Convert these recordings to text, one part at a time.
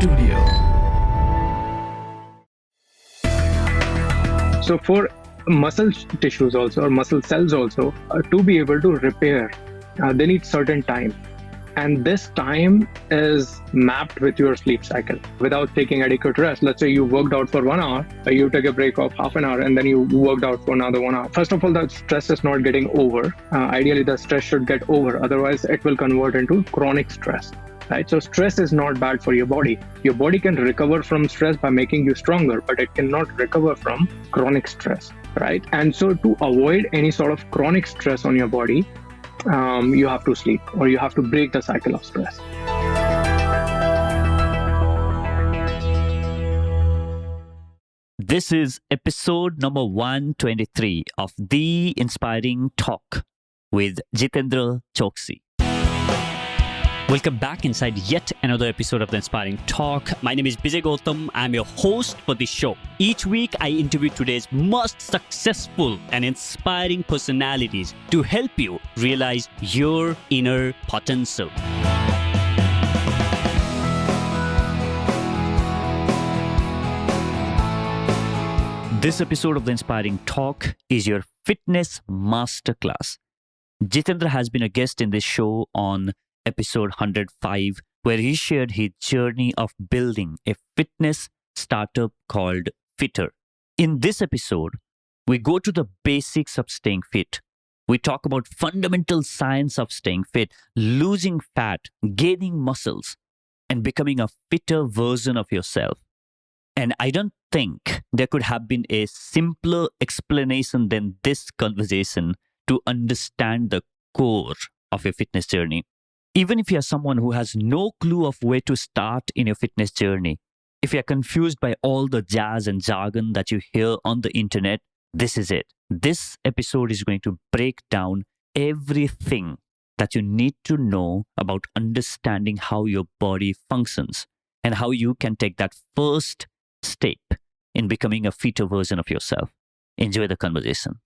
Studio. So for muscle tissues also, or muscle cells also, to be able to repair, they need certain time. And this time is mapped with your sleep cycle. Without taking adequate rest, let's say you worked out for 1 hour, you take a break of half an hour, and then you worked out for another 1 hour. First of all, the stress is not getting over. Ideally, the stress should get over. Otherwise, it will convert into chronic stress. Right? So stress is not bad for your body. Your body can recover from stress by making you stronger, but it cannot recover from chronic stress. Right? And so to avoid any sort of chronic stress on your body, you have to sleep, or you have to break the cycle of stress. This is episode number 123 of The Inspiring Talk with Jitendra Choksi. Welcome back inside yet another episode of The Inspiring Talk. My name is Bijay Gautam. I'm your host for this show. Each week, I interview today's most successful and inspiring personalities to help you realize your inner potential. This episode of The Inspiring Talk is your fitness masterclass. Jitendra has been a guest in this show on episode 105, where he shared his journey of building a fitness startup called Fitter. In this episode, we go to the basics of staying fit. We talk about fundamental science of staying fit, losing fat, gaining muscles, and becoming a fitter version of yourself. And I don't think there could have been a simpler explanation than this conversation to understand the core of your fitness journey. Even if you're someone who has no clue of where to start in your fitness journey, if you're confused by all the jazz and jargon that you hear on the internet, this is it. This episode is going to break down everything that you need to know about understanding how your body functions and how you can take that first step in becoming a fitter version of yourself. Enjoy the conversation.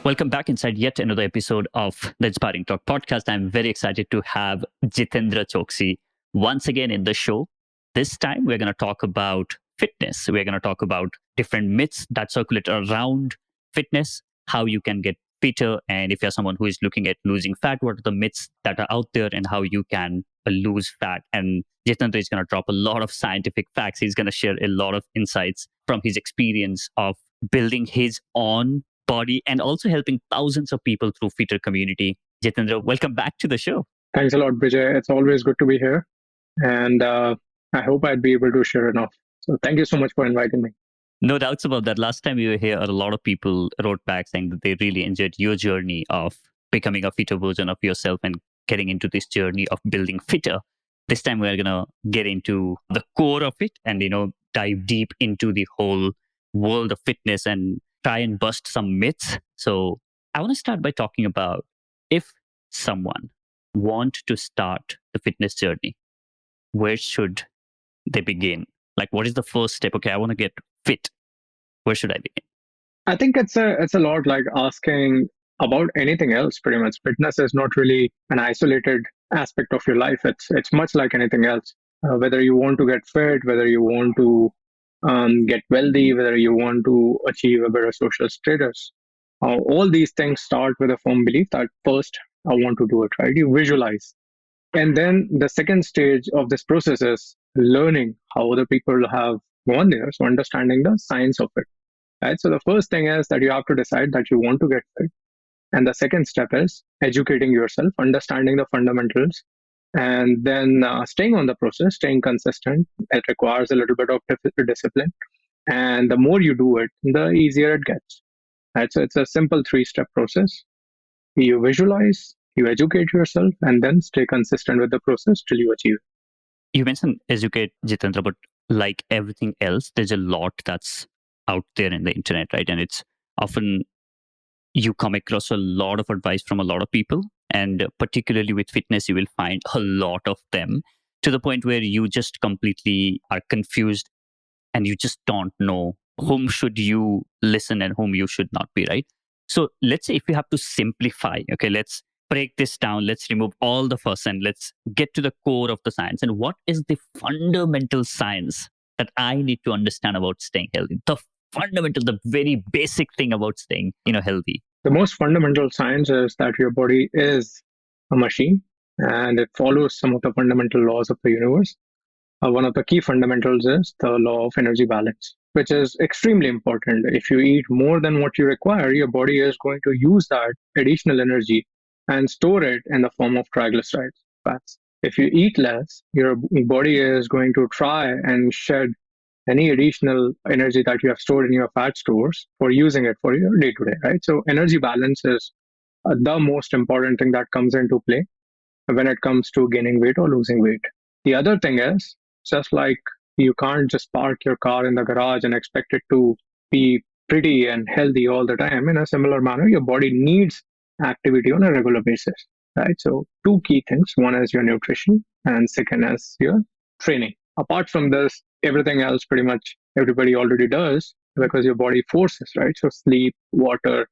Welcome back inside yet another episode of the Inspiring Talk podcast. I'm very excited to have Jitendra Choksi once again in the show. This time, we're going to talk about fitness. We're going to talk about different myths that circulate around fitness, how you can get fitter, and if you're someone who is looking at losing fat, what are the myths that are out there and how you can lose fat. And Jitendra is going to drop a lot of scientific facts. He's going to share a lot of insights from his experience of building his own body and also helping thousands of people through Fitter community. Jitendra, welcome back to the show. Thanks a lot, Bijay. It's always good to be here. And I hope I'd be able to share enough. So thank you so much for inviting me. No doubts about that. Last time you were here, a lot of people wrote back saying that they really enjoyed your journey of becoming a fitter version of yourself and getting into this journey of building fitter. This time we're going to get into the core of it and, dive deep into the whole world of fitness and try and bust some myths. So I want to start by talking about if someone want to start the fitness journey, where should they begin? Like, what is the first step? Okay, I want to get fit. Where should I begin? I think it's a lot like asking about anything else. Pretty much, fitness is not really an isolated aspect of your life. It's much like anything else. Whether you want to get fit, whether you want to get wealthy, whether you want to achieve a better social status, all these things start with a firm belief that first I want to do it. Right? You visualize, and then the second stage of this process is learning how other people have gone there. So understanding the science of it. Right. So the first thing is that you have to decide that you want to get fit. And the second step is educating yourself, understanding the fundamentals, and then staying on the process, staying consistent. It requires a little bit of discipline. And the more you do it, the easier it gets. Right. So it's a simple 3-step process. You visualize, you educate yourself, and then stay consistent with the process till you achieve it. You mentioned educate, Jitendra, but like everything else, there's a lot that's out there in the internet, right? And it's often you come across a lot of advice from a lot of people. And particularly with fitness, you will find a lot of them to the point where you just completely are confused and you just don't know whom should you listen and whom you should not be, right? So let's say if you have to simplify, okay, let's break this down. Let's remove all the fuss and let's get to the core of the science. And what is the fundamental science that I need to understand about staying healthy? The fundamental, the very basic thing about staying, healthy. The most fundamental science is that your body is a machine and it follows some of the fundamental laws of the universe. One of the key fundamentals is the law of energy balance, which is extremely important. If you eat more than what you require, your body is going to use that additional energy and store it in the form of triglycerides, fats. If you eat less, your body is going to try and shed any additional energy that you have stored in your fat stores for using it for your day to day, right? So, energy balance is the most important thing that comes into play when it comes to gaining weight or losing weight. The other thing is, just like you can't just park your car in the garage and expect it to be pretty and healthy all the time, in a similar manner, your body needs activity on a regular basis, right? So, two key things: one is your nutrition, and second is your training. Apart from this, everything else pretty much everybody already does because your body forces, right? So, sleep, water,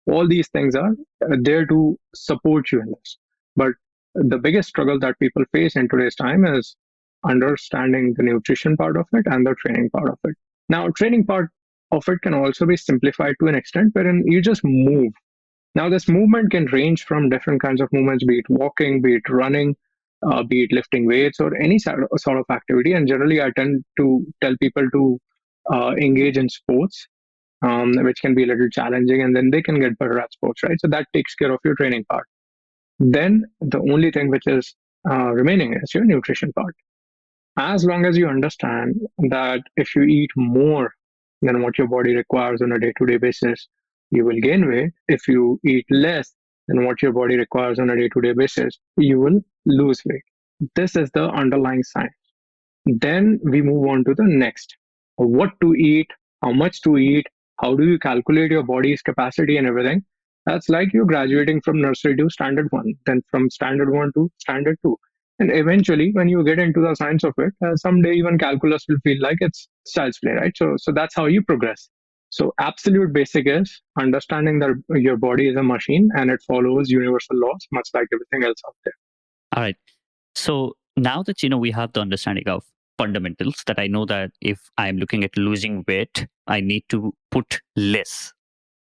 all these things are there to support you in this. But the biggest struggle that people face in today's time is understanding the nutrition part of it and the training part of it. Now, training part of it can also be simplified to an extent wherein you just move. Now, this movement can range from different kinds of movements, be it walking, be it running, be it lifting weights, or any sort of activity. And generally, I tend to tell people to engage in sports, which can be a little challenging, and then they can get better at sports, right? So that takes care of your training part. Then the only thing which is remaining is your nutrition part. As long as you understand that if you eat more than what your body requires on a day to day basis, you will gain weight. If you eat less than what your body requires on a day to day basis, you will lose weight. This is the underlying science. Then we move on to the next: what to eat, how much to eat, how do you calculate your body's capacity and everything. That's like you're graduating from nursery to standard one, then from standard one to standard two. And eventually, when you get into the science of it, someday even calculus will feel like it's child's play, right? So that's how you progress. So, absolute basic is understanding that your body is a machine and it follows universal laws, much like everything else out there. All right. So now that we have the understanding of fundamentals, that I know that if I'm looking at losing weight, I need to put less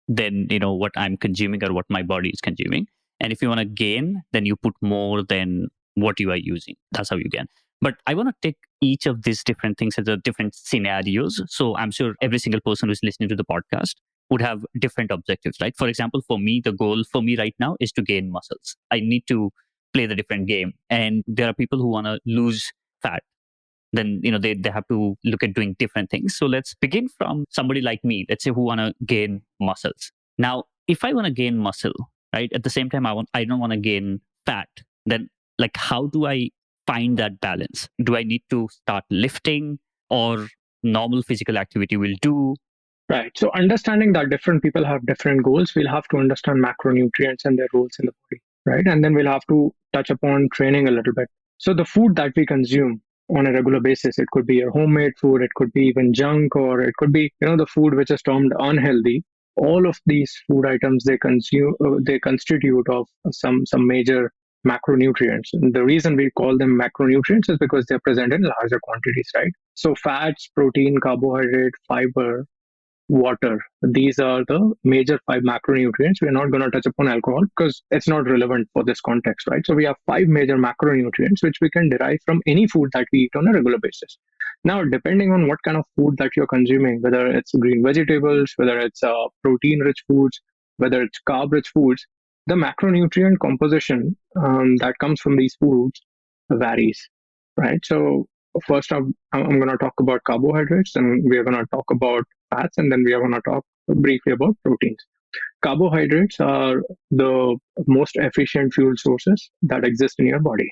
than what I'm consuming or what my body is consuming. And if you want to gain, then you put more than what you are using. That's how you gain. But I want to take each of these different things as a different scenarios. So I'm sure every single person who's listening to the podcast would have different objectives, right? For example, for me, the goal for me right now is to gain muscles. I need to play the different game. And there are people who want to lose fat. Then they have to look at doing different things. So let's begin from somebody like me, let's say, who want to gain muscles. Now, if I want to gain muscle, right, at the same time I don't want to gain fat, then like how do I find that balance? Do I need to start lifting, or normal physical activity will do? Right. So understanding that different people have different goals, we'll have to understand macronutrients and their roles in the body, right? And then we'll have to touch upon training a little bit. So the food that we consume on a regular basis, it could be your homemade food, it could be even junk, or it could be, the food which is termed unhealthy. All of these food items, they constitute of some major macronutrients. And the reason we call them macronutrients is because they're present in larger quantities, right? So fats, protein, carbohydrate, fiber, water. These are the major five macronutrients. We're not going to touch upon alcohol because it's not relevant for this context, right? So we have five major macronutrients which we can derive from any food that we eat on a regular basis. Now, depending on what kind of food that you're consuming, whether it's green vegetables, whether it's protein-rich foods, whether it's carb-rich foods, the macronutrient composition that comes from these foods varies, right? So first, I'm going to talk about carbohydrates, and we're going to talk about fats, and then we are going to talk briefly about proteins. Carbohydrates are the most efficient fuel sources that exist in your body,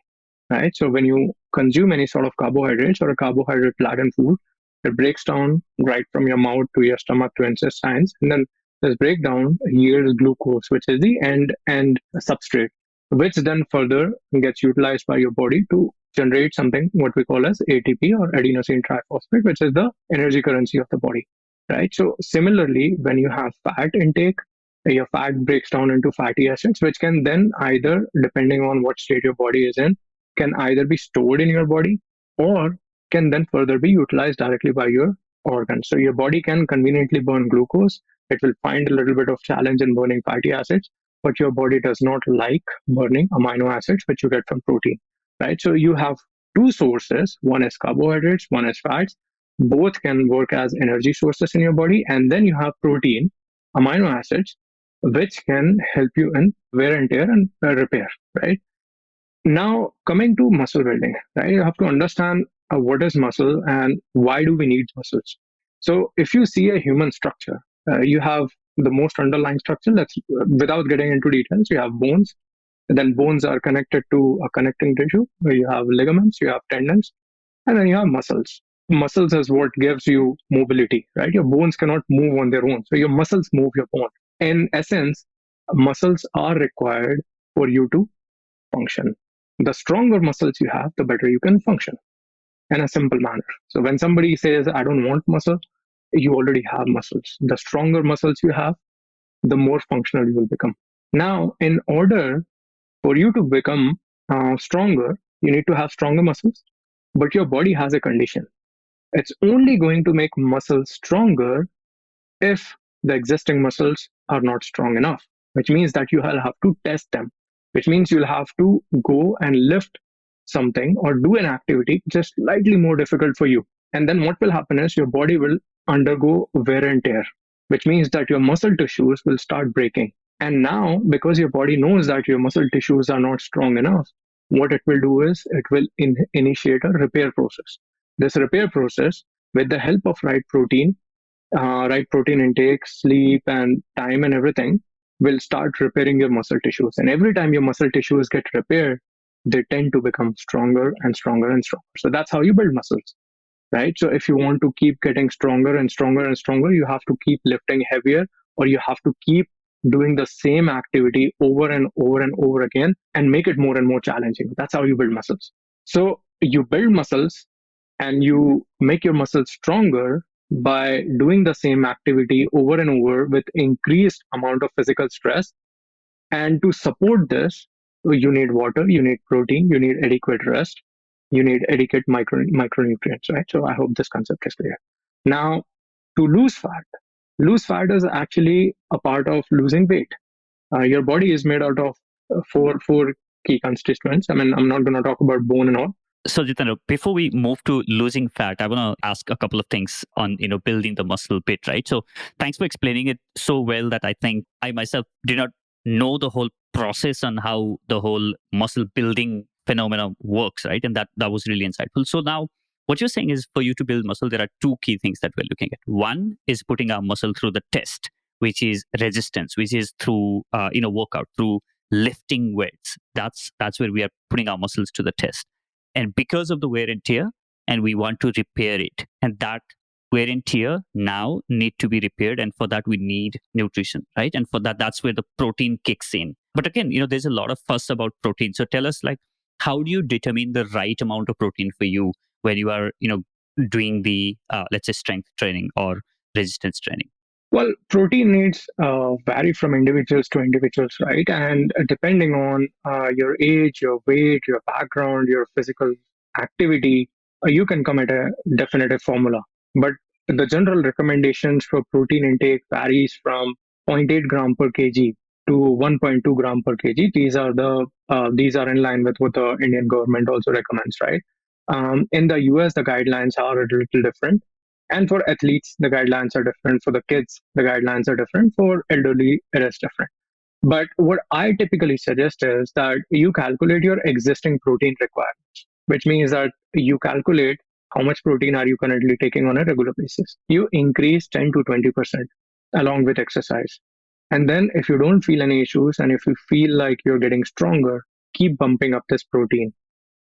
right? So when you consume any sort of carbohydrates or a carbohydrate-laden food, it breaks down right from your mouth to your stomach to intestines, and then this breakdown yields glucose, which is the end substrate, which then further gets utilized by your body to generate something what we call as ATP, or adenosine triphosphate, which is the energy currency of the body, right? So similarly, when you have fat intake, Your fat breaks down into fatty acids, which can then either, depending on what state your body is in, can either be stored in your body or can then further be utilized directly by your organs. So your body can conveniently burn glucose. It will find a little bit of challenge in burning fatty acids, but your body does not like burning amino acids, which you get from protein, right? So you have two sources. One is carbohydrates, one is fats. Both can work as energy sources in your body. And then you have protein, amino acids, which can help you in wear and tear and repair, right? Now, coming to muscle building, right? You have to understand what is muscle and why do we need muscles. So, if you see a human structure, you have the most underlying structure. Let's, without getting into details, you have bones. Then bones are connected to a connecting tissue. Where you have ligaments, you have tendons, and then you have muscles. Muscles is what gives you mobility, right? Your bones cannot move on their own, so your muscles move your bone. In essence, muscles are required for you to function. The stronger muscles you have, the better you can function in a simple manner. So when somebody says, I don't want muscle, you already have muscles. The stronger muscles you have, the more functional you will become. Now, in order for you to become stronger, you need to have stronger muscles, but your body has a condition. It's only going to make muscles stronger if the existing muscles are not strong enough, which means that you will have to test them, which means you'll have to go and lift something or do an activity just slightly more difficult for you. And then what will happen is your body will undergo wear and tear, which means that your muscle tissues will start breaking. And now, because your body knows that your muscle tissues are not strong enough, what it will do is it will initiate a repair process. This repair process, with the help of right protein intake, sleep, and time, and everything, will start repairing your muscle tissues. And every time your muscle tissues get repaired, they tend to become stronger and stronger and stronger. So that's how you build muscles, right? So if you want to keep getting stronger and stronger and stronger, you have to keep lifting heavier, or you have to keep doing the same activity over and over and over again and make it more and more challenging. That's how you build muscles. So you build muscles and you make your muscles stronger by doing the same activity over and over with increased amount of physical stress. And to support this, you need water, you need protein, you need adequate rest, you need adequate micronutrients, right? So I hope this concept is clear. Now, to lose fat is actually a part of losing weight. Your body is made out of four key constituents. I mean, I'm not going to talk about bone and all. So Jitendra, before we move to losing fat, I want to ask a couple of things on building the muscle bit, right? So thanks for explaining it so well that I think I myself did not know the whole process on how the whole muscle building phenomena works, right? And that was really insightful. So now what you're saying is for you to build muscle, there are two key things that we're looking at. One is putting our muscle through the test, which is resistance, which is through workout, through lifting weights. That's where we are putting our muscles to the test. And because of the wear and tear, and we want to repair it, and that wear and tear now need to be repaired, and for that we need nutrition, right? And for that's where the protein kicks in. But again, there's a lot of fuss about protein. So tell us, like, how do you determine the right amount of protein for you when you are doing the let's say strength training or resistance training? Well, protein needs vary from individuals to individuals, right? And depending on your age, your weight, your background, your physical activity, you can come at a definitive formula. But the general recommendations for protein intake varies from zero point 0.8 gram per kg to 1.2 gram per kg. These are in line with what the Indian government also recommends, right? In the US, the guidelines are a little different. And for athletes, the guidelines are different. For the kids, the guidelines are different. For elderly, it is different. But what I typically suggest is that you calculate your existing protein requirements, which means that you calculate how much protein are you currently taking on a regular basis. You increase 10 to 20% along with exercise. And then if you don't feel any issues and if you feel like you're getting stronger, keep bumping up this protein,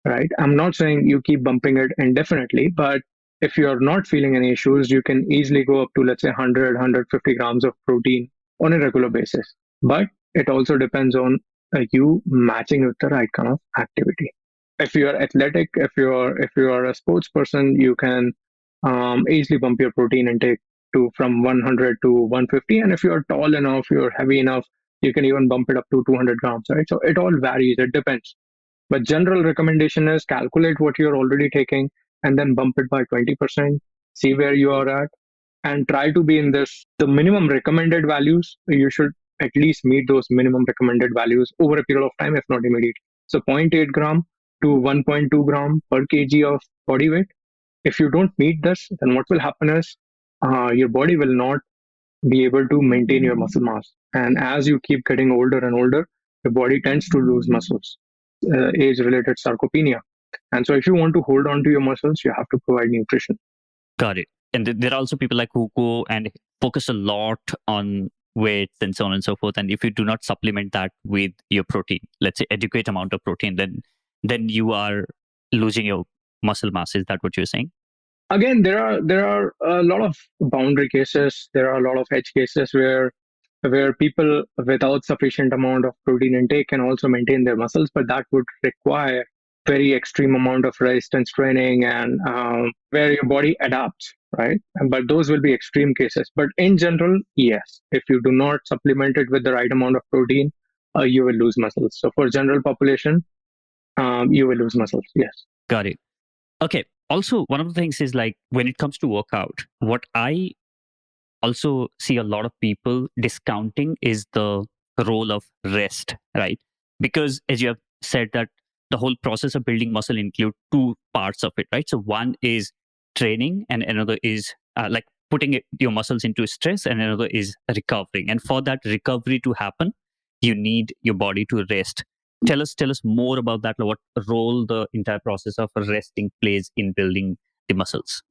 right? I'm not saying you keep bumping it indefinitely, but if you're not feeling any issues, you can easily go up to, let's say, 100, 150 grams of protein on a regular basis. But it also depends on you matching with the right kind of activity. If you're athletic, if you're a sports person, you can easily bump your protein intake to from 100 to 150. And if you're tall enough, you're heavy enough, you can even bump it up to 200 grams, right? So it all varies. It depends. But general recommendation is calculate what you're already taking and then bump it by 20%, see where you are at, and try to be in this. The minimum recommended values, you should at least meet those minimum recommended values over a period of time, if not immediate. So 0.8 gram to 1.2 gram per kg of body weight. If you don't meet this, then what will happen is your body will not be able to maintain your muscle mass. And as you keep getting older and older, the body tends to lose muscles, age related sarcopenia. And so, if you want to hold on to your muscles, you have to provide nutrition. Got it. And there are also people like who go and focus a lot on weights and so on and so forth. And if you do not supplement that with your protein, let's say adequate amount of protein, then you are losing your muscle mass. Is that what you're saying? Again, there are a lot of boundary cases. There are a lot of edge cases where people without sufficient amount of protein intake can also maintain their muscles, but that would require very extreme amount of resistance training and where your body adapts, right? But those will be extreme cases. But in general, yes, if you do not supplement it with the right amount of protein, you will lose muscles. So for general population, you will lose muscles. Yes. Got it. Okay. Also, one of the things is like when it comes to workout, what I also see a lot of people discounting is the role of rest, right? Because as you have said that the whole process of building muscle include two parts of it, right? So one is training and another is like putting your muscles into stress, and another is recovering. And for that recovery to happen, you need your body to rest. Tell us more about that. What role the entire process of resting plays in building the muscles?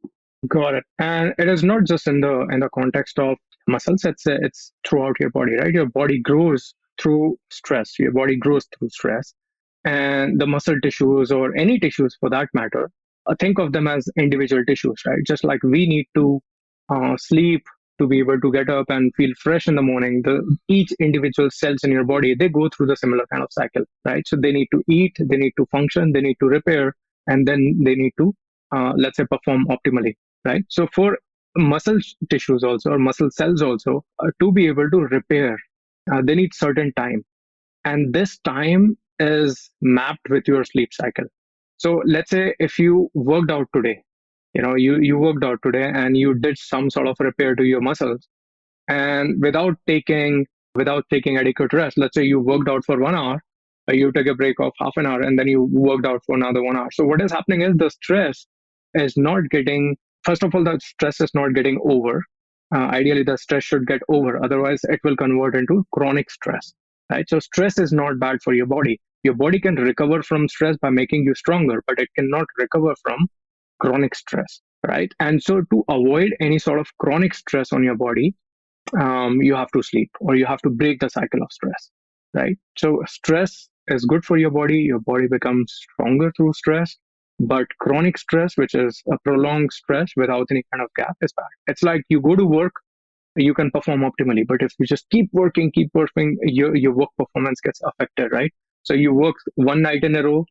Got it. And it is not just in the context of muscles. It's throughout your body, right? Your body grows through stress. Your body grows through stress, and the muscle tissues or any tissues for that matter. Think of them as individual tissues, right? Just like we need to sleep to be able to get up and feel fresh in the morning. Each individual cells in your body, they go through the similar kind of cycle, right? So they need to eat, they need to function, they need to repair, and then they need to let's say perform optimally, right? So for muscle tissues also or muscle cells also to be able to repair, they need certain time, and this time is mapped with your sleep cycle. So let's say if you worked out today, you worked out today and you did some sort of repair to your muscles, and without taking adequate rest. Let's say you worked out for 1 hour, you took a break of half an hour, and then you worked out for another 1 hour. So what is happening is the stress is not getting. First of all, the stress is not getting over. Ideally, the stress should get over. Otherwise, it will convert into chronic stress. Right. So stress is not bad for your body. Your body can recover from stress by making you stronger, but it cannot recover from chronic stress. Right. And so to avoid any sort of chronic stress on your body, you have to sleep or you have to break the cycle of stress, right? So stress is good for your body. Your body becomes stronger through stress, but chronic stress, which is a prolonged stress without any kind of gap, is bad. It's like you go to work, you can perform optimally, but if you just keep working, your work performance gets affected, right? So you work one night in a row,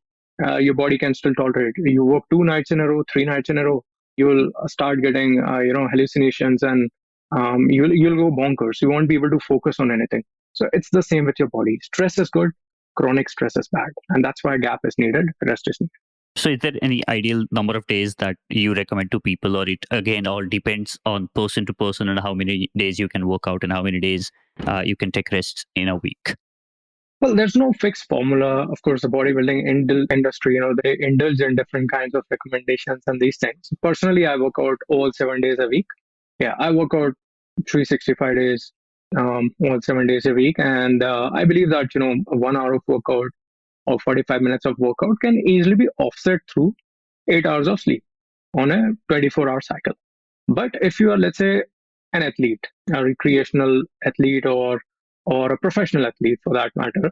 your body can still tolerate. You work 2 nights in a row, 3 nights in a row, you will start getting hallucinations, and you'll go bonkers. You won't be able to focus on anything. So it's the same with your body. Stress is good, chronic stress is bad, and that's why gap is needed, rest is needed. So is there any ideal number of days that you recommend to people, or it again all depends on person to person and how many days you can work out and how many days you can take rest in a week? Well, there's no fixed formula. Of course, the bodybuilding industry, they indulge in different kinds of recommendations and these things. Personally, I work out all 7 days a week. Yeah, I work out 365 days, all 7 days a week. And I believe that, 1 hour of workout or 45 minutes of workout can easily be offset through 8 hours of sleep on a 24-hour cycle. But if you are, let's say, an athlete, a recreational athlete, or a professional athlete for that matter,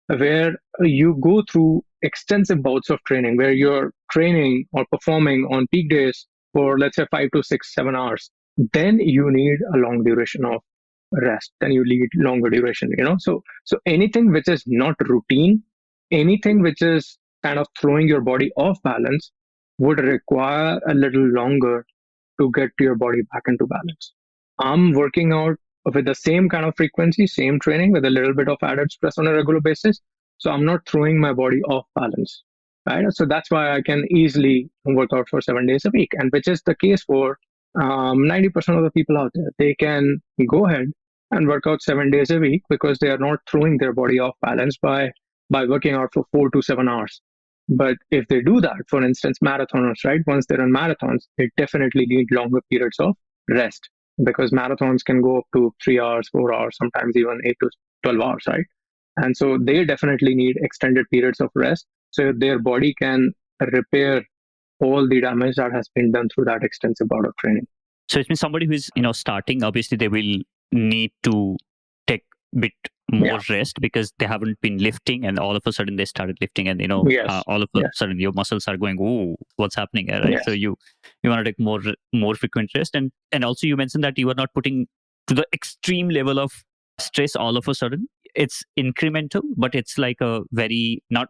where you go through extensive bouts of training, where you're training or performing on peak days for, let's say, 5 to 6, 7 hours, then you need a long duration of rest. Then you need longer duration, So anything which is not routine, anything which is kind of throwing your body off balance would require a little longer to get your body back into balance. I'm working out with the same kind of frequency, same training with a little bit of added stress on a regular basis. So I'm not throwing my body off balance. Right. So that's why I can easily work out for 7 days a week, and which is the case for 90% of the people out there. They can go ahead and work out 7 days a week because they are not throwing their body off balance by working out for 4 to 7 hours. But if they do that, for instance, marathoners, right? Once they're in marathons, they definitely need longer periods of rest because marathons can go up to 3 hours, 4 hours, sometimes even 8 to 12 hours, right? And so they definitely need extended periods of rest so their body can repair all the damage that has been done through that extensive bout of training. So it means somebody who is, starting, obviously they will need to take a bit more rest because they haven't been lifting, and all of a sudden they started lifting, and Yes. all of a sudden your muscles are going, oh, what's happening here, right? Yes. So you want to take more frequent rest, and also you mentioned that you are not putting to the extreme level of stress all of a sudden. It's incremental, but it's like a very not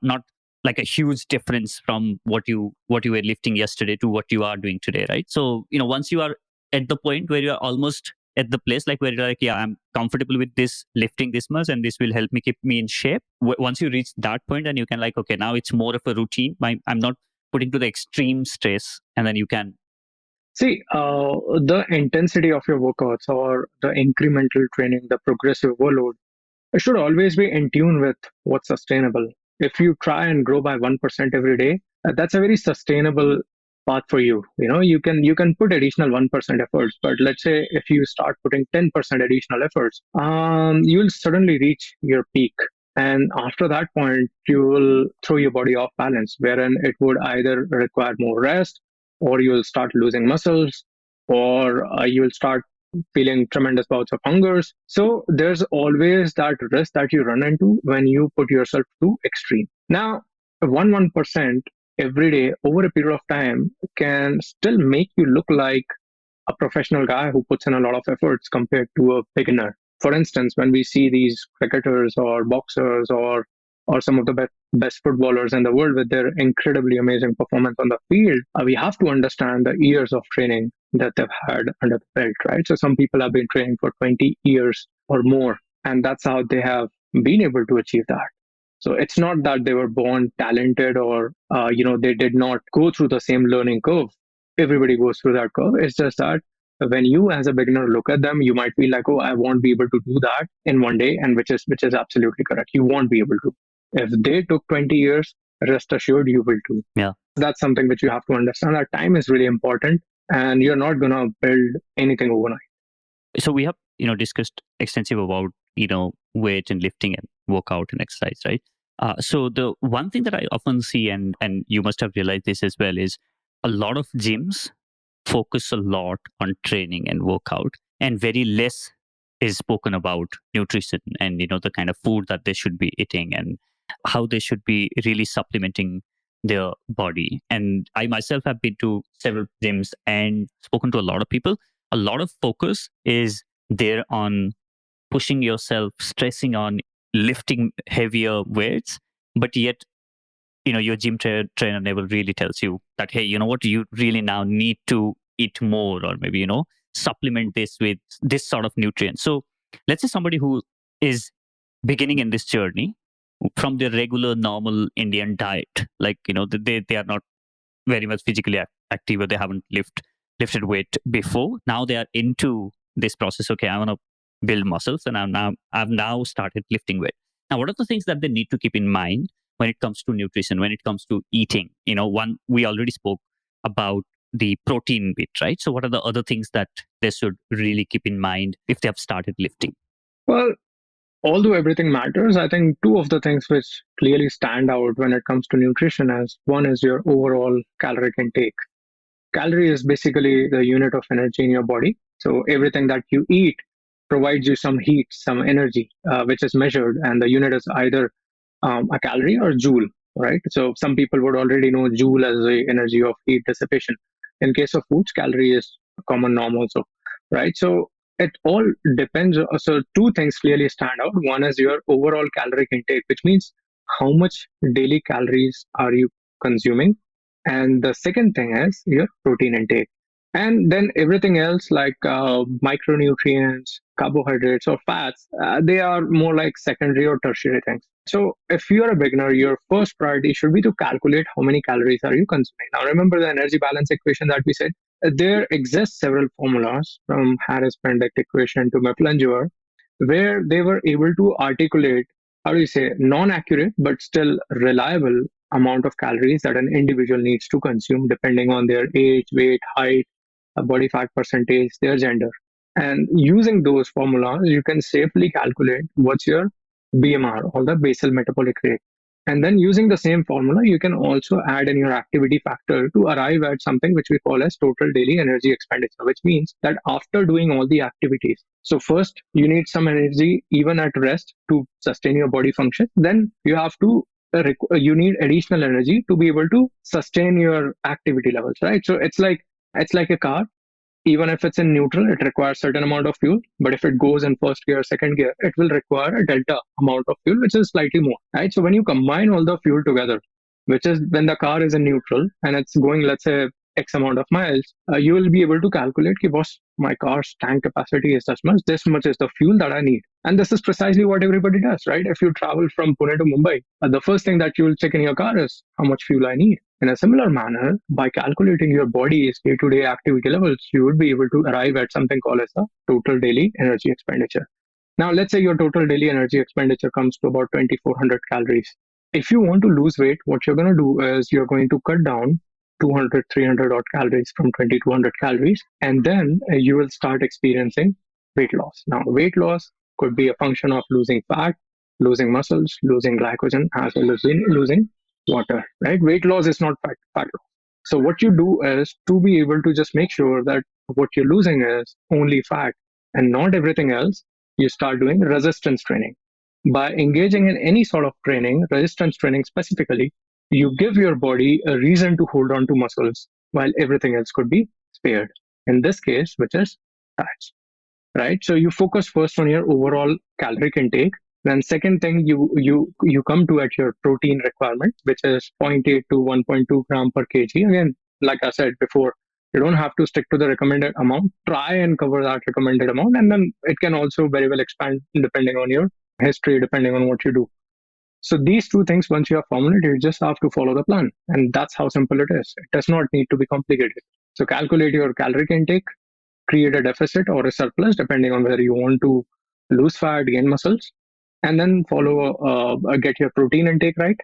like a huge difference from what you were lifting yesterday to what you are doing today, right? So once you are at the point where you are almost at the place like where you're like, yeah, I'm comfortable with this lifting this much and this will help me keep me in shape. Once you reach that point, and you can like, okay, now it's more of a routine. I'm not putting to the extreme stress, and then you can see the intensity of your workouts or the incremental training, the progressive overload. It should always be in tune with what's sustainable. If you try and grow by 1% every day, that's a very sustainable path for you. You can put additional 1% efforts, but let's say if you start putting 10% additional efforts, you will suddenly reach your peak. And after that point, you will throw your body off balance, wherein it would either require more rest, or you will start losing muscles, or you will start feeling tremendous bouts of hungers. So there's always that risk that you run into when you put yourself to extreme. Now, 1% every day over a period of time can still make you look like a professional guy who puts in a lot of efforts compared to a beginner. For instance, when we see these cricketers or boxers or some of the best footballers in the world with their incredibly amazing performance on the field, we have to understand the years of training that they've had under the belt, right? So some people have been training for 20 years or more, and that's how they have been able to achieve that. So it's not that they were born talented or they did not go through the same learning curve. Everybody goes through that curve. It's just that when you as a beginner look at them, you might feel like, oh, I won't be able to do that in one day, and which is absolutely correct. You won't be able to. If they took 20 years, rest assured you will too. Yeah. That's something which you have to understand, that time is really important and you're not gonna build anything overnight. So we have discussed extensive about weight and lifting and workout and exercise, right? So the one thing that I often see, and you must have realized this as well, is a lot of gyms focus a lot on training and workout, and very less is spoken about nutrition and the kind of food that they should be eating and how they should be really supplementing their body. And I myself have been to several gyms and spoken to a lot of people. A lot of focus is there on pushing yourself, stressing on lifting heavier weights, but yet your trainer never really tells you that, hey, you know what, you really now need to eat more, or maybe supplement this with this sort of nutrients. So let's say somebody who is beginning in this journey from their regular normal Indian diet, like they are not very much physically active, or they haven't lifted weight before. Now they are into this process. Okay, I want to build muscles, and I've now started lifting weight. Now, what are the things that they need to keep in mind when it comes to nutrition, when it comes to eating? One, we already spoke about the protein bit, right? So what are the other things that they should really keep in mind if they have started lifting? Well, although everything matters, I think two of the things which clearly stand out when it comes to nutrition is, one is your overall caloric intake. Calorie is basically the unit of energy in your body. So everything that you eat provides you some heat, some energy, which is measured, and the unit is either a calorie or joule, right? So some people would already know joule as the energy of heat dissipation. In case of foods, calorie is a common norm also, right? So it all depends. So two things clearly stand out. One is your overall caloric intake, which means how much daily calories are you consuming, and the second thing is your protein intake. And then everything else like micronutrients, carbohydrates, or fats, they are more like secondary or tertiary things. So if you're a beginner, your first priority should be to calculate how many calories are you consuming. Now remember the energy balance equation that we said. There exist several formulas from Harris-Benedict equation to Maplenjuer where they were able to articulate, how do you say, non-accurate but still reliable amount of calories that an individual needs to consume depending on their age, weight, height, body fat percentage, their gender. And using those formulas, you can safely calculate what's your BMR or the basal metabolic rate. And then using the same formula, you can also add in your activity factor to arrive at something which we call as total daily energy expenditure, which means that after doing all the activities, so first you need some energy even at rest to sustain your body function. Then you have to you need additional energy to be able to sustain your activity levels, right? So it's like a car. Even if it's in neutral, it requires certain amount of fuel. But if it goes in first gear, second gear, it will require a delta amount of fuel, which is slightly more, right? So when you combine all the fuel together, which is when the car is in neutral and it's going, let's say, X amount of miles, you will be able to calculate, ki, boss, my car's tank capacity is this much is the fuel that I need. And this is precisely what everybody does, right? If you travel from Pune to Mumbai, the first thing that you will check in your car is how much fuel I need. In a similar manner, by calculating your body's day-to-day activity levels, you would be able to arrive at something called as the total daily energy expenditure. Now, let's say your total daily energy expenditure comes to about 2400 calories. If you want to lose weight, what you're going to do is you're going to cut down 200, 300 odd calories from 2200 calories, and then you will start experiencing weight loss. Now, weight loss could be a function of losing fat, losing muscles, losing glycogen, as well as losing water, right? Weight loss is not fat loss. So what you do is to be able to just make sure that what you're losing is only fat and not everything else, you start doing resistance training. By engaging in any sort of training, resistance training specifically, you give your body a reason to hold on to muscles while everything else could be spared. In this case, which is fats, right? So you focus first on your overall caloric intake. Then second thing you come to at your protein requirement, which is zero point 0.8 to 1.2 gram per kg. Again, like I said before, you don't have to stick to the recommended amount. Try and cover that recommended amount, and then it can also very well expand depending on your history, depending on what you do. So these two things, once you have formulated, you just have to follow the plan, and that's how simple it is. It does not need to be complicated. So calculate your caloric intake, create a deficit or a surplus depending on whether you want to lose fat, gain muscles, and then follow get your protein intake right,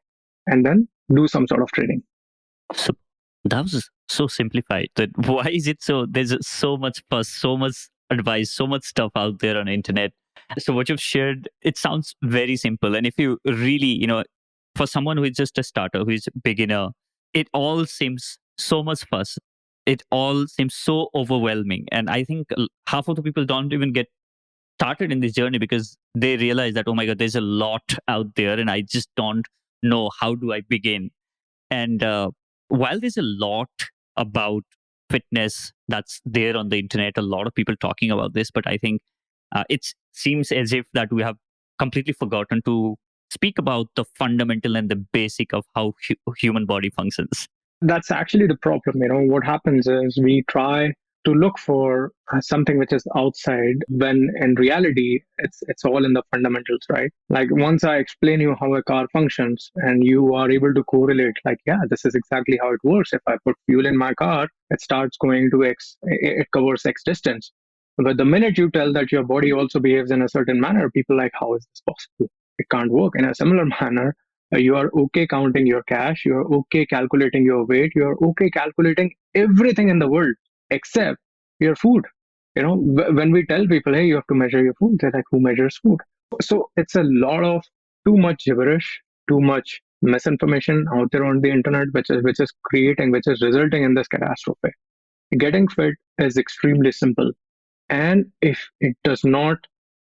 and then do some sort of training. So that was so simplified. That why is it so? There's so much fuss, so much advice, so much stuff out there on the internet. So what you've shared, it sounds very simple. And if you really, for someone who is just a starter, who is a beginner, it all seems so much fuss. It all seems so overwhelming. And I think half of the people don't even get started in this journey because they realize that, oh my God, there's a lot out there and I just don't know how do I begin. And while there's a lot about fitness that's there on the internet, a lot of people talking about this, but I think it seems as if that we have completely forgotten to speak about the fundamental and the basic of how human body functions. That's actually the problem. What happens is we try to look for something which is outside when in reality it's all in the fundamentals, right? Like once I explain you how a car functions and you are able to correlate, like, yeah, this is exactly how it works. If I put fuel in my car, it starts going to X, it covers X distance. But the minute you tell that your body also behaves in a certain manner, people are like, how is this possible? It can't work. In a similar manner, you are okay counting your cash, you're okay calculating your weight, you're okay calculating everything in the world except your food. When we tell people, hey, you have to measure your food, they're like, who measures food? So it's a lot of too much gibberish, too much misinformation out there on the internet, which is resulting in this catastrophe. Getting fit is extremely simple. And if it does not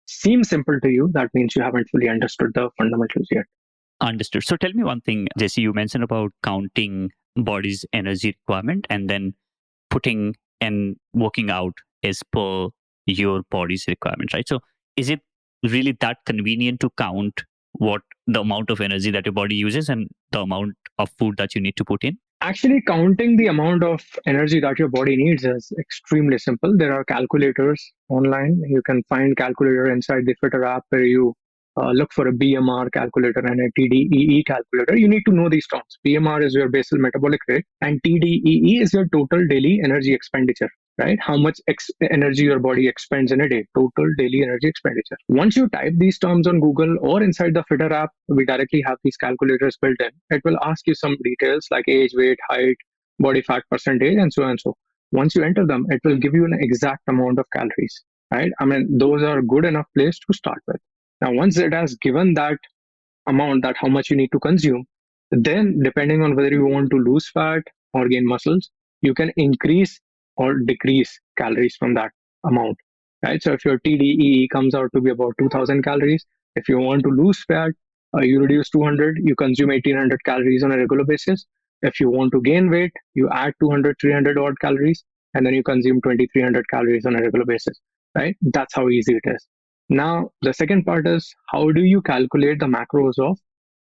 seem simple to you, that means you haven't fully understood the fundamentals yet. Understood. So tell me one thing, Jesse, you mentioned about counting body's energy requirement and then putting and working out as per your body's requirement, right? So is it really that convenient to count what the amount of energy that your body uses and the amount of food that you need to put in? Actually, counting the amount of energy that your body needs is extremely simple. There are calculators online. You can find calculator inside the Fitter app where you look for a BMR calculator and a TDEE calculator. You need to know these terms. BMR is your basal metabolic rate, and TDEE is your total daily energy expenditure, right? How much energy your body expends in a day, total daily energy expenditure. Once you type these terms on Google or inside the Fitter app, we directly have these calculators built in. It will ask you some details like age, weight, height, body fat percentage, and so and so. Once you enter them, it will give you an exact amount of calories, right? I mean, those are good enough place to start with. Now, once it has given that amount, that how much you need to consume, then depending on whether you want to lose fat or gain muscles, you can increase or decrease calories from that amount, right? So if your TDEE comes out to be about 2000 calories, if you want to lose fat, you reduce 200, you consume 1800 calories on a regular basis. If you want to gain weight, you add 200, 300 odd calories, and then you consume 2300 calories on a regular basis, right? That's how easy it is. Now, the second part is, how do you calculate the macros of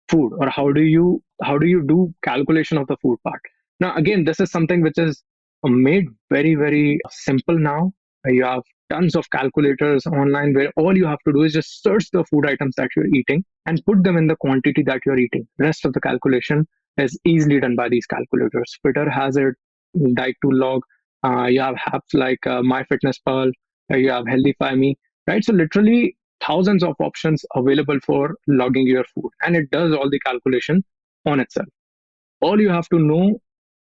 food, or how do you do calculation of the food part? Now, again, this is something which is made very, very simple now. You have tons of calculators online where all you have to do is just search the food items that you're eating and put them in the quantity that you're eating. Rest of the calculation is easily done by these calculators. Twitter has it, Diet2Log. You have apps like MyFitnessPal. You have HealthyFyMe, right? So literally thousands of options available for logging your food, and it does all the calculation on itself. All you have to know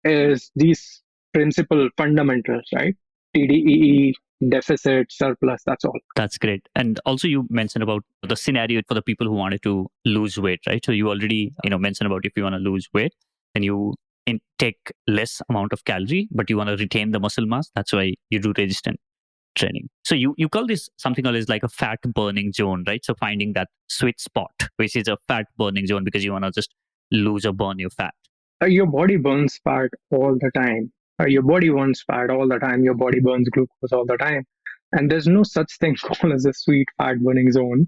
is these principal fundamentals, right? TDEE, deficit, surplus, that's all. That's great. And also you mentioned about the scenario for the people who wanted to lose weight, right? So you already, mentioned about if you want to lose weight, then you take less amount of calorie, but you want to retain the muscle mass. That's why you do resistance training. So you call this something called as like a fat burning zone, right? So finding that sweet spot, which is a fat burning zone because you want to just lose or burn your fat. Your body burns fat all the time. Your body burns fat all the time. Your body burns glucose all the time. And there's no such thing called as a sweet fat burning zone.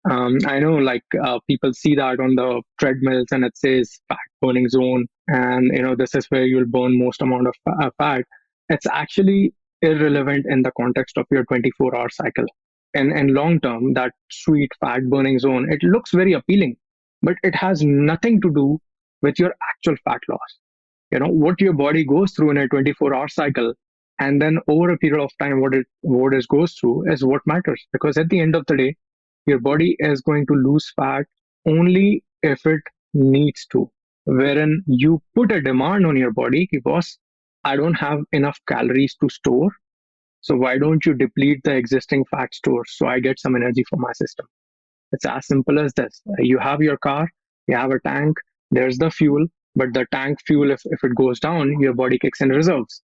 I know, like people see that on the treadmills, and it says fat burning zone, and this is where you'll burn most amount of fat. It's actually irrelevant in the context of your 24-hour cycle. And in long term, that sweet fat burning zone, it looks very appealing, but it has nothing to do with your actual fat loss. What your body goes through in a 24-hour cycle, and then over a period of time what it goes through is what matters, because at the end of the day, your body is going to lose fat only if it needs to, wherein you put a demand on your body, boss, I don't have enough calories to store, so why don't you deplete the existing fat stores so I get some energy for my system. It's as simple as this. You have your car, you have a tank, there's the fuel, but the tank fuel, if it goes down, your body kicks in reserves.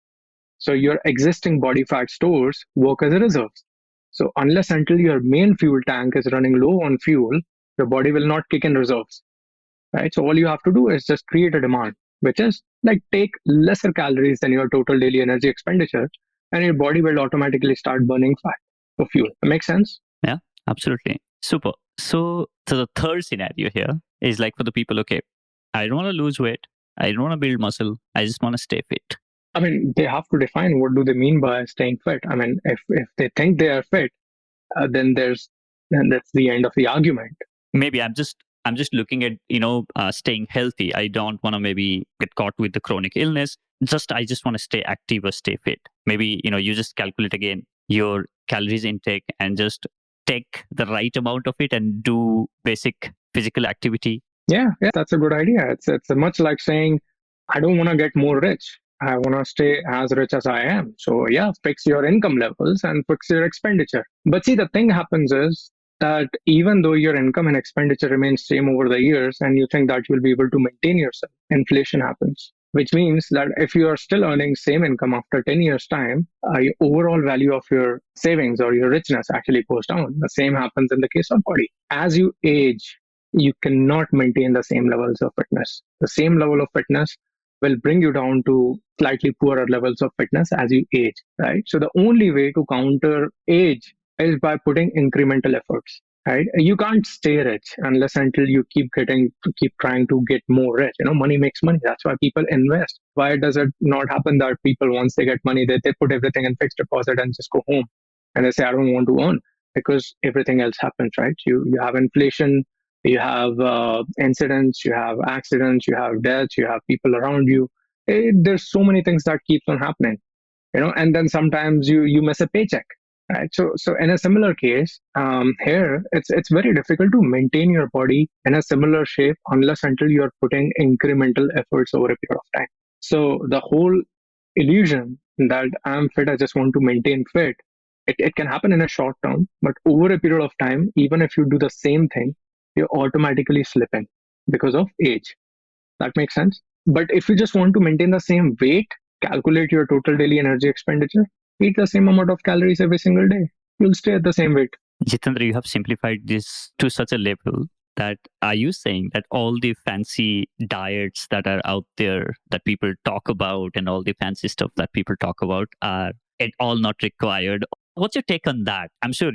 So your existing body fat stores work as a reserves. So unless until your main fuel tank is running low on fuel, your body will not kick in reserves, right? So all you have to do is just create a demand, which is like take lesser calories than your total daily energy expenditure, and your body will automatically start burning fat for fuel. That makes sense? Yeah, absolutely. Super. So the third scenario here is like for the people, okay, I don't want to lose weight. I don't want to build muscle. I just want to stay fit. I mean, they have to define what do they mean by staying fit. I mean, if they think they are fit, then that's the end of the argument. Maybe I'm just looking at staying healthy. I don't want to maybe get caught with the chronic illness. I just want to stay active or stay fit. Maybe you just calculate again your calories intake and just take the right amount of it and do basic physical activity. Yeah, that's a good idea. It's much like saying, I don't want to get more rich. I want to stay as rich as I am. So yeah, fix your income levels and fix your expenditure. But see, the thing happens is that even though your income and expenditure remains same over the years, and you think that you'll be able to maintain yourself, inflation happens. Which means that if you are still earning same income after 10 years time, your overall value of your savings or your richness actually goes down. The same happens in the case of body. As you age, you cannot maintain the same levels of fitness. The same level of fitness will bring you down to slightly poorer levels of fitness as you age, right? So the only way to counter age is by putting incremental efforts. right? You can't stay rich unless until you keep trying to get more rich. Money makes money. That's why people invest. Why does it not happen that people, once they get money, they put everything in fixed deposit and just go home and they say, I don't want to earn? Because everything else happens, right? You have inflation, you have incidents, you have accidents, you have deaths, you have people around you. There's so many things that keeps on happening, and then sometimes you miss a paycheck, right? So in a similar case, here it's very difficult to maintain your body in a similar shape unless until you're putting incremental efforts over a period of time. So the whole illusion that I'm fit, I just want to maintain fit, it can happen in a short term, but over a period of time, even if you do the same thing, you're automatically slipping because of age. That makes sense. But if you just want to maintain the same weight, calculate your total daily energy expenditure, eat the same amount of calories every single day, you'll stay at the same weight. Jitendra, you have simplified this to such a level that are you saying that all the fancy diets that are out there that people talk about and all the fancy stuff that people talk about are at all not required? What's your take on that? I'm sure,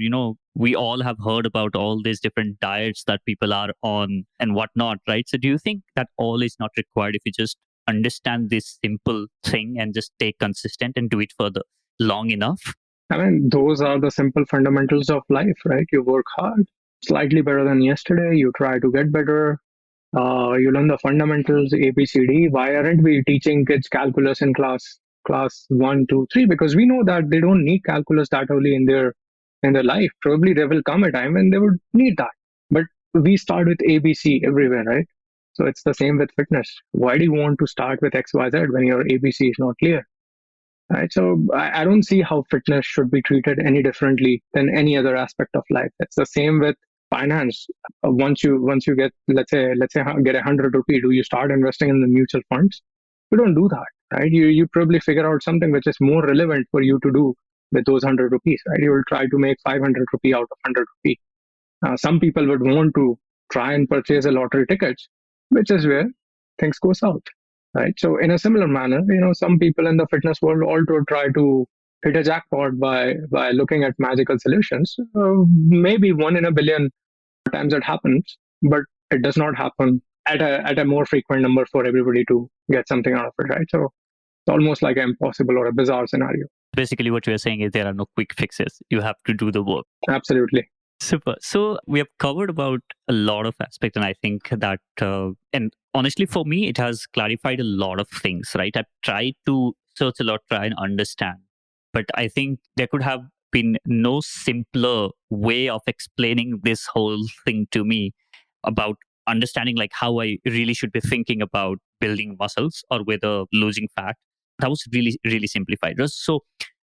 we all have heard about all these different diets that people are on and whatnot, right? So do you think that all is not required if you just understand this simple thing and just stay consistent and do it for the long enough? I mean, those are the simple fundamentals of life, right? You work hard, slightly better than yesterday, you try to get better, you learn the fundamentals, ABCD. Why aren't we teaching kids calculus in class 1, 2, 3? Because we know that they don't need calculus that early in their life. Probably there will come a time when they would need that. But we start with ABC everywhere, right? So it's the same with fitness. Why do you want to start with XYZ when your ABC is not clear? Right. So I don't see how fitness should be treated any differently than any other aspect of life. It's the same with finance. Once you get, let's say get 100 rupee, do you start investing in the mutual funds? You don't do that, right? You probably figure out something which is more relevant for you to do with those 100 rupees, right? You will try to make 500 rupee out of 100 rupee. Some people would want to try and purchase a lottery tickets, which is where things go south, right? So in a similar manner, some people in the fitness world also try to hit a jackpot by looking at magical solutions. Maybe one in a billion times it happens, but it does not happen at a more frequent number for everybody to get something out of it, right? So it's almost like an impossible or a bizarre scenario. Basically, what you're saying is there are no quick fixes. You have to do the work. Absolutely. Super. So we have covered about a lot of aspects, and I think that, and honestly, for me, it has clarified a lot of things. Right? I've tried to search a lot, try and understand, but I think there could have been no simpler way of explaining this whole thing to me about understanding like how I really should be thinking about building muscles or whether losing fat. That was really, really simplified. So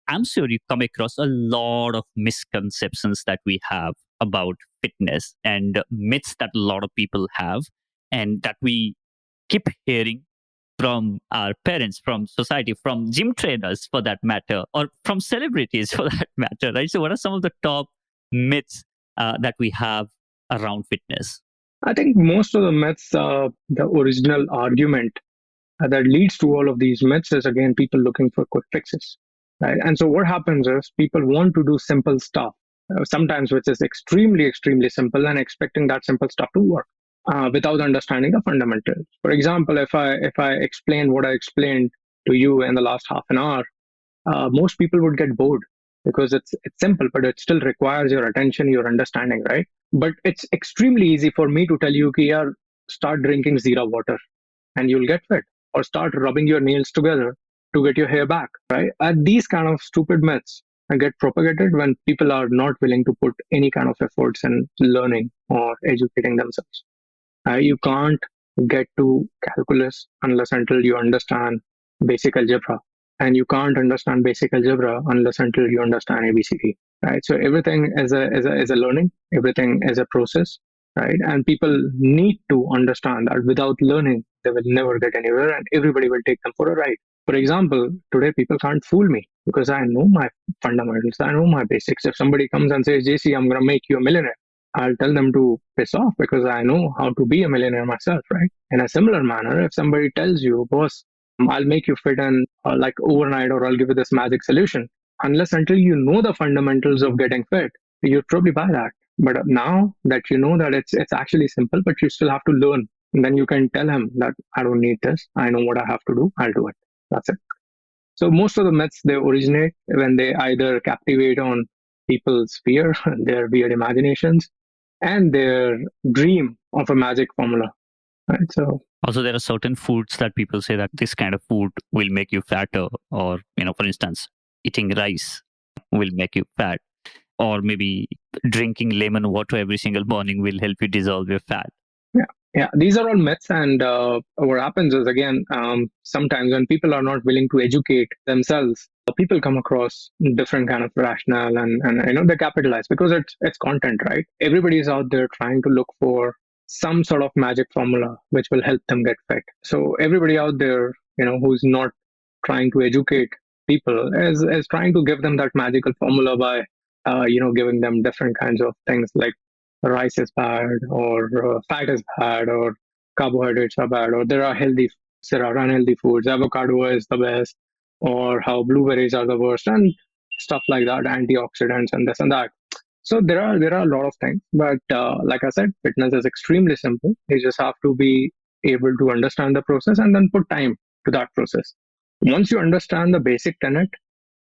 I'm sure you come across a lot of misconceptions that we have about fitness and myths that a lot of people have and that we keep hearing from our parents, from society, from gym trainers for that matter, or from celebrities for that matter, right? So, what are some of the top myths that we have around fitness? I think most of the myths, the original argument that leads to all of these myths is again people looking for quick fixes, right? And so what happens is people want to do simple stuff, sometimes which is extremely, extremely simple, and expecting that simple stuff to work without understanding the fundamentals. For example, if I explain what I explained to you in the last half an hour, most people would get bored because it's simple, but it still requires your attention, your understanding, right? But it's extremely easy for me to tell you, ki, yaar, start drinking Zira water and you'll get fit, or start rubbing your nails together to get your hair back, right? These kind of stupid myths get propagated when people are not willing to put any kind of efforts in learning or educating themselves. You can't get to calculus unless until you understand basic algebra, and you can't understand basic algebra unless until you understand ABCD, right? So everything is a learning, everything is a process, right? And people need to understand that without learning, they will never get anywhere, and everybody will take them for a ride. For example, today people can't fool me because I know my fundamentals, I know my basics. If somebody comes and says, JC, I'm going to make you a millionaire, I'll tell them to piss off because I know how to be a millionaire myself, right? In a similar manner, if somebody tells you, boss, I'll make you fit in like overnight, or I'll give you this magic solution, unless until you know the fundamentals of getting fit, you'd probably buy that. But now that you know that it's actually simple, but you still have to learn. And then you can tell him that I don't need this. I know what I have to do. I'll do it. That's it. So most of the myths, they originate when they either captivate on people's fear, their weird imaginations, and their dream of a magic formula. Right. So Also, there are certain foods that people say that this kind of food will make you fatter, or, for instance, eating rice will make you fat, or maybe drinking lemon water every single morning will help you dissolve your fat. yeah, these are all myths, and what happens is, again, sometimes when people are not willing to educate themselves, people come across different kind of rationale, and they capitalize because it's content, right? Everybody is out there trying to look for some sort of magic formula which will help them get fit. So everybody out there, who's not trying to educate people, is trying to give them that magical formula by giving them different kinds of things like rice is bad, or fat is bad, or carbohydrates are bad, or there are healthy foods, there are unhealthy foods, avocado is the best, or how blueberries are the worst, and stuff like that, antioxidants and this and that. So there are a lot of things, but like I said, fitness is extremely simple. You just have to be able to understand the process and then put time to that process. Once you understand the basic tenet,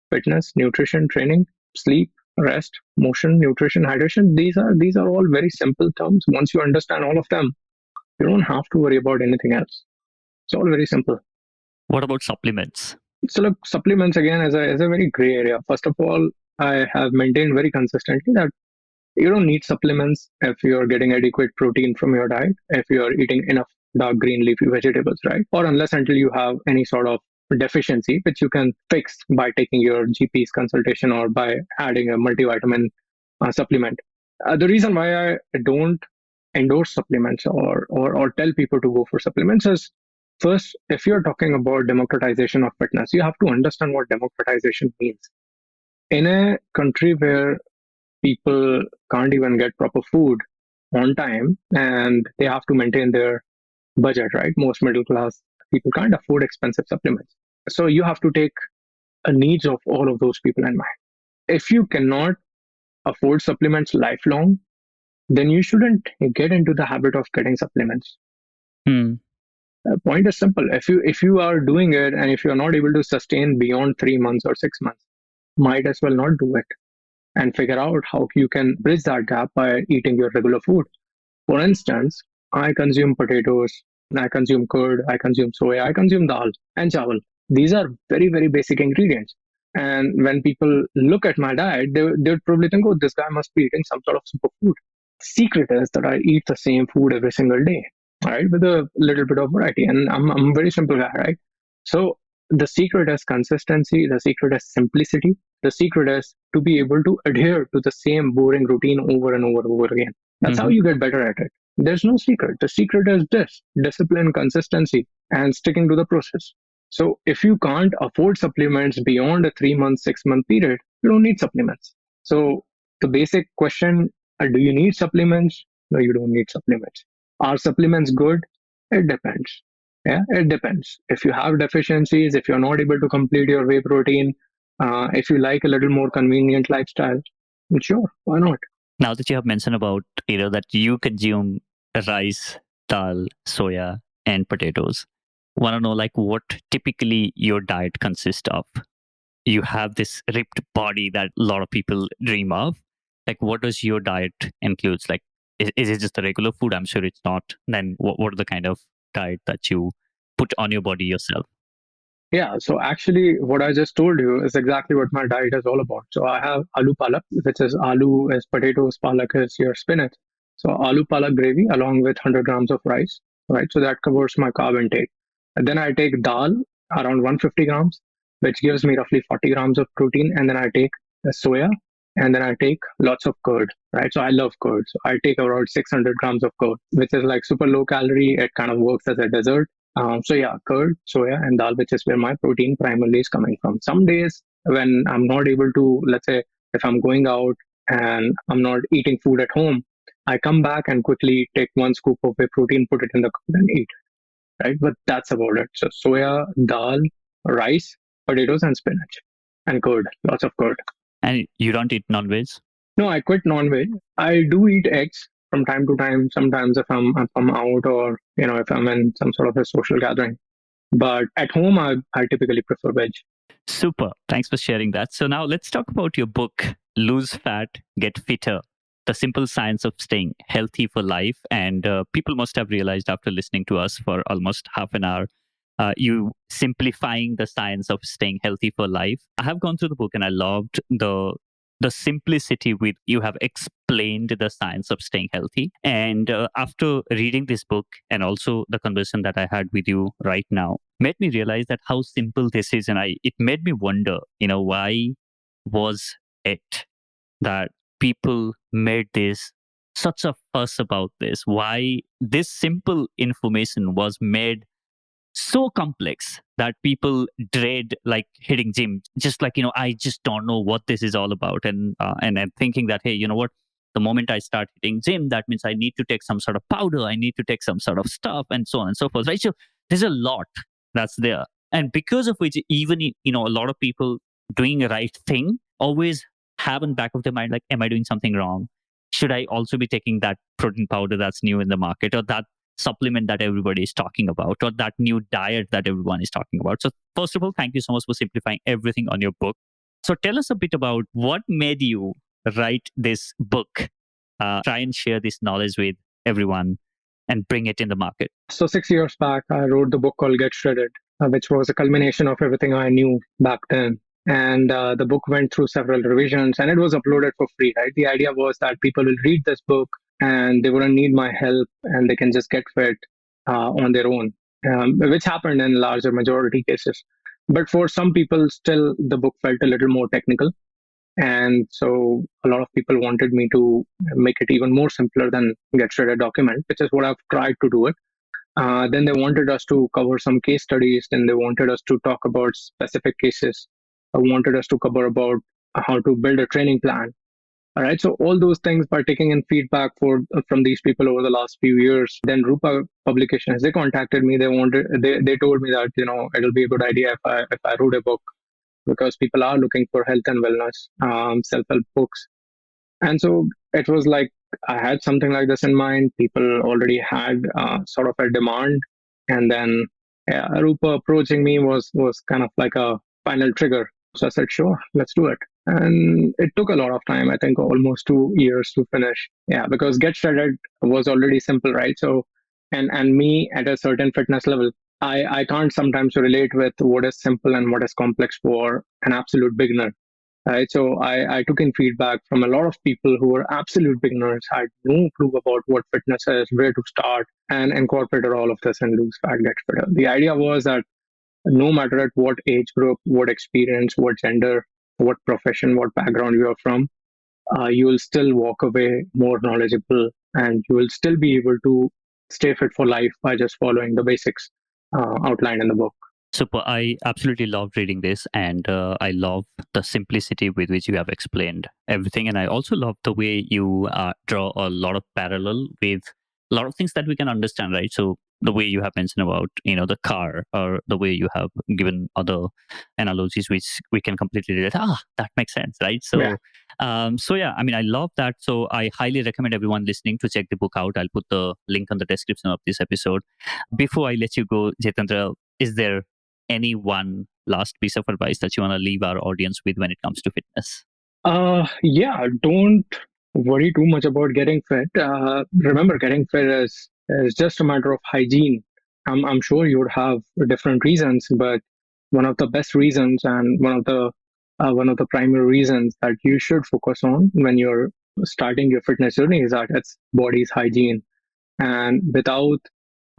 fitness, nutrition, training, sleep, rest, motion, nutrition, hydration, these are all very simple terms. Once you understand all of them, you don't have to worry about anything else. It's all very simple. What about supplements? So look, supplements again is a very gray area. First of all, I have maintained very consistently that you don't need supplements if you're getting adequate protein from your diet, if you're eating enough dark green leafy vegetables, right? Or unless until you have any sort of deficiency, which you can fix by taking your GP's consultation or by adding a multivitamin supplement. The reason why I don't endorse supplements or tell people to go for supplements is, first, if you're talking about democratization of fitness, you have to understand what democratization means. In a country where people can't even get proper food on time and they have to maintain their budget, right? Most middle class people can't afford expensive supplements. So you have to take a needs of all of those people in mind. If you cannot afford supplements lifelong, then you shouldn't get into the habit of getting supplements. Hmm. The point is simple. If you are doing it and if you're not able to sustain beyond 3 months or 6 months, might as well not do it and figure out how you can bridge that gap by eating your regular food. For instance, I consume potatoes, I consume curd, I consume soya, I consume dal and chawal. These are very, very basic ingredients. And when people look at my diet, they would probably think, oh, this guy must be eating some sort of superfood. The secret is that I eat the same food every single day, right, with a little bit of variety. And I'm a very simple guy, right? So the secret is consistency, the secret is simplicity, the secret is to be able to adhere to the same boring routine over and over and over again. That's how you get better at it. There's no secret. The secret is this: discipline, consistency, and sticking to the process. So if you can't afford supplements beyond a 3 month, 6 month period, you don't need supplements. So the basic question, do you need supplements? No, you don't need supplements. Are supplements good? It depends. Yeah, it depends. If you have deficiencies, if you're not able to complete your whey protein, if you like a little more convenient lifestyle, sure, why not? Now that you have mentioned about, that you consume rice, dal, soya, and potatoes, want to know like what typically your diet consists of? You have this ripped body that a lot of people dream of. Like, what does your diet includes? Like, is it just the regular food? I'm sure it's not. Then what are the kind of diet that you put on your body yourself? Yeah, so actually, what I just told you is exactly what my diet is all about. So I have aloo palak, which is aloo is potatoes, palak is your spinach. So aloo palak gravy along with 100 grams of rice, right? So that covers my carb intake. And then I take dal around 150 grams, which gives me roughly 40 grams of protein. And then I take soya, and then I take lots of curd, right? So I love curd. So I take around 600 grams of curd, which is like super low calorie. It kind of works as a dessert. So yeah, curd, soya, and dal, which is where my protein primarily is coming from. Some days when I'm not able to, let's say, if I'm going out and I'm not eating food at home, I come back and quickly take one scoop of whey protein, put it in the curd and eat, right? But that's about it. So soya, dal, rice, potatoes, and spinach, and curd, lots of curd. And you don't eat non-veg? No, I quit non-veg. I do eat eggs from time to time. Sometimes if I'm out, or if I'm in some sort of a social gathering. But at home, I typically prefer veg. Super. Thanks for sharing that. So now let's talk about your book, Lose Fat, Get Fitter, The Simple Science of Staying Healthy for Life. And people must have realized after listening to us for almost half an hour, you simplifying the science of staying healthy for life. I have gone through the book and I loved the simplicity with you have explained the science of staying healthy. And after reading this book and also the conversation that I had with you right now, made me realize that how simple this is, and it made me wonder, why was it that people made this such a fuss about this? Why this simple information was made so complex that people dread like hitting gym, just like, I just don't know what this is all about. And I'm thinking that, hey, you know what, the moment I start hitting gym, that means I need to take some sort of powder, I need to take some sort of stuff, and so on and so forth, right? So there's a lot that's there, and because of which, even a lot of people doing the right thing always have in back of their mind, like, am I doing something wrong? Should I also be taking that protein powder that's new in the market, or that supplement that everybody is talking about, or that new diet that everyone is talking about? So, first of all, thank you so much for simplifying everything on your book. So, tell us a bit about what made you write this book, try and share this knowledge with everyone and bring it in the market. So 6 years back, I wrote the book called Get Shredded, which was a culmination of everything I knew back then. And the book went through several revisions, and it was uploaded for free. Right, the idea was that people will read this book and they wouldn't need my help, and they can just get fit on their own, which happened in larger majority cases. But for some people, still the book felt a little more technical, and so a lot of people wanted me to make it even more simpler than Get Shredded document, which is what I've tried to do it. Then they wanted us to cover some case studies. Then they wanted us to talk about specific cases. Wanted us to cover about how to build a training plan. All right. So all those things, by taking in feedback from these people over the last few years. Then Rupa Publications, they contacted me. They told me that it'll be a good idea if I wrote a book, because people are looking for health and wellness, self-help books. And so it was like I had something like this in mind. People already had sort of a demand, and then Rupa approaching me was kind of like a final trigger. So I said, sure, let's do it. And it took a lot of time. I think almost 2 years to finish. Yeah, because Get Shredded was already simple, right? So, and me at a certain fitness level, I can't sometimes relate with what is simple and what is complex for an absolute beginner. Right. So I took in feedback from a lot of people who were absolute beginners, had no clue about what fitness is, where to start, and incorporated all of this and Lose Fat, Get Fitter. The idea was that no matter at what age group, what experience, what gender, what profession, what background you are from, you will still walk away more knowledgeable, and you will still be able to stay fit for life by just following the basics outlined in the book. Super. I absolutely loved reading this, and I love the simplicity with which you have explained everything. And I also love the way you draw a lot of parallel with a lot of things that we can understand, right? So the way you have mentioned about the car, or the way you have given other analogies which we can completely relate. That makes sense, right? So Yeah. so yeah, I mean, I love that. So I highly recommend everyone listening to check the book out. I'll put the link on the description of this episode. Before I let you go, Jitendra, is there any one last piece of advice that you want to leave our audience with when it comes to fitness? Yeah, don't worry too much about getting fit. Remember, getting fit is just a matter of hygiene. I'm sure you would have different reasons, but one of the best reasons, and one of the primary reasons that you should focus on when you're starting your fitness journey is that it's body's hygiene. And without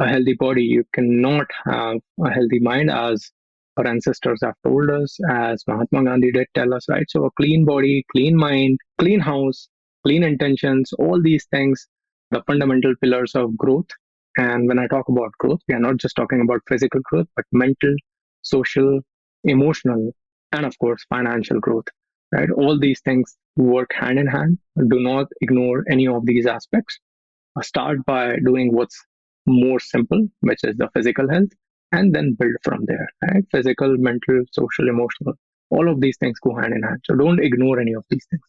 a healthy body, you cannot have a healthy mind, as our ancestors have told us, as Mahatma Gandhi did tell us, right? So, a clean body, clean mind, clean house, clean intentions, all these things, the fundamental pillars of growth. And when I talk about growth, we are not just talking about physical growth, but mental, social, emotional, and of course, financial growth, right? All these things work hand in hand. Do not ignore any of these aspects. Start by doing what's more simple, which is the physical health, and then build from there, right? Physical, mental, social, emotional. All of these things go hand in hand. So don't ignore any of these things.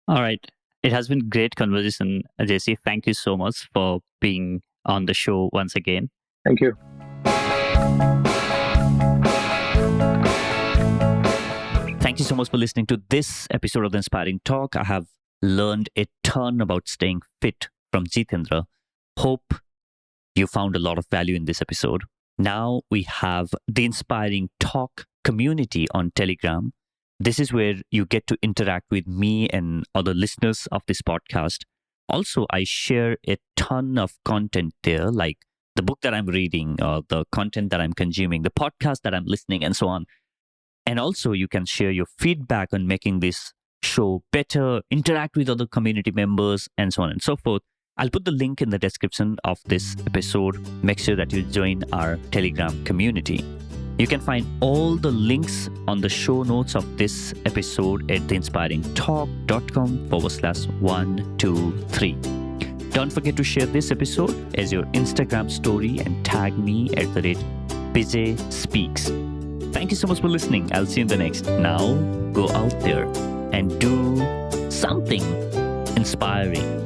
All right. It has been great conversation, JC. Thank you so much for being on the show once again. Thank you. Thank you so much for listening to this episode of The Inspiring Talk. I have learned a ton about staying fit from Jitendra. Hope you found a lot of value in this episode. Now we have the Inspiring Talk community on Telegram. This is where you get to interact with me and other listeners of this podcast. Also, I share a ton of content there, like the book that I'm reading, or the content that I'm consuming, the podcast that I'm listening, and so on. And also, you can share your feedback on making this show better, interact with other community members, and so on and so forth. I'll put the link in the description of this episode. Make sure that you join our Telegram community. You can find all the links on the show notes of this episode at theinspiringtalk.com/123. Don't forget to share this episode as your Instagram story and tag me at @Bijay Speaks. Thank you so much for listening. I'll see you in the next. Now, go out there and do something inspiring.